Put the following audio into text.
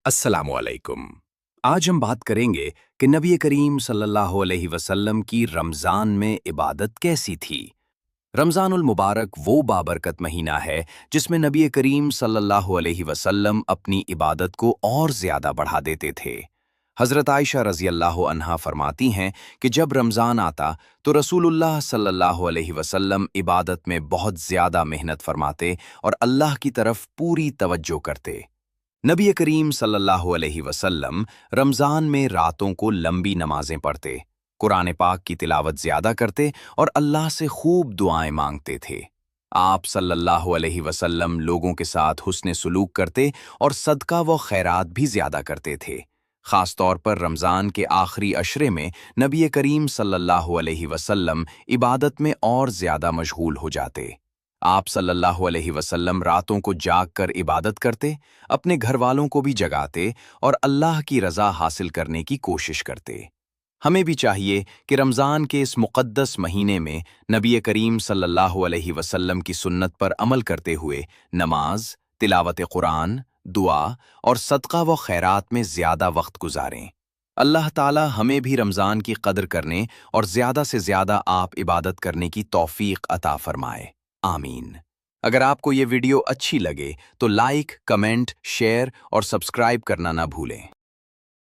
अस्सलामु अलैकुम। आज हम बात करेंगे कि नबी करीम सल्लल्लाहु अलैहि वसल्लम की रमज़ान में इबादत कैसी थी। रमज़ानुल मुबारक वो बाबरकत महीना है जिसमें नबी करीम सल्लल्लाहु अलैहि वसल्लम अपनी इबादत को और ज़्यादा बढ़ा देते थे। हज़रत आयशा रज़ी अल्लाह अन्हा फरमाती हैं कि जब रमज़ान आता तो रसूलुल्लाह सल्लल्लाहु अलैहि वसल्लम इबादत में बहुत ज़्यादा मेहनत फरमाते और अल्लाह की तरफ पूरी तवज्जो करते। नबी करीम सल्लल्लाहु अलैहि वसल्लम रमज़ान में रातों को लंबी नमाजें पढ़ते, कुरान पाक की तिलावत ज़्यादा करते और अल्लाह से खूब दुआएं मांगते थे। आप सल्लल्लाहु अलैहि वसल्लम लोगों के साथ हुस्न सुलूक करते और सदका व खैरात भी ज़्यादा करते थे। ख़ास तौर पर रमज़ान के आखिरी अशरे में नबी करीम सल्लल्लाहु अलैहि वसल्लम इबादत में और ज़्यादा मशगूल हो जाते। आप सल्लल्लाहु अलैहि वसल्लम रातों को जाग कर इबादत करते, अपने घर वालों को भी जगाते और अल्लाह की रज़ा हासिल करने की कोशिश करते। हमें भी चाहिए कि रमज़ान के इस मुक़द्दस महीने में नबी करीम सल्लल्लाहु अलैहि वसल्लम की सुन्नत पर अमल करते हुए नमाज, तिलावत कुरान, दुआ और सदका व खैरात में ज़्यादा वक्त गुजारें। अल्लाह ताला हमें भी रमज़ान की कदर करने और ज़्यादा से ज़्यादा आप इबादत करने की तौफ़ीक़ अता फ़रमाए। आमीन। अगर आपको ये वीडियो अच्छी लगे तो लाइक, कमेंट, शेयर और सब्सक्राइब करना ना भूलें।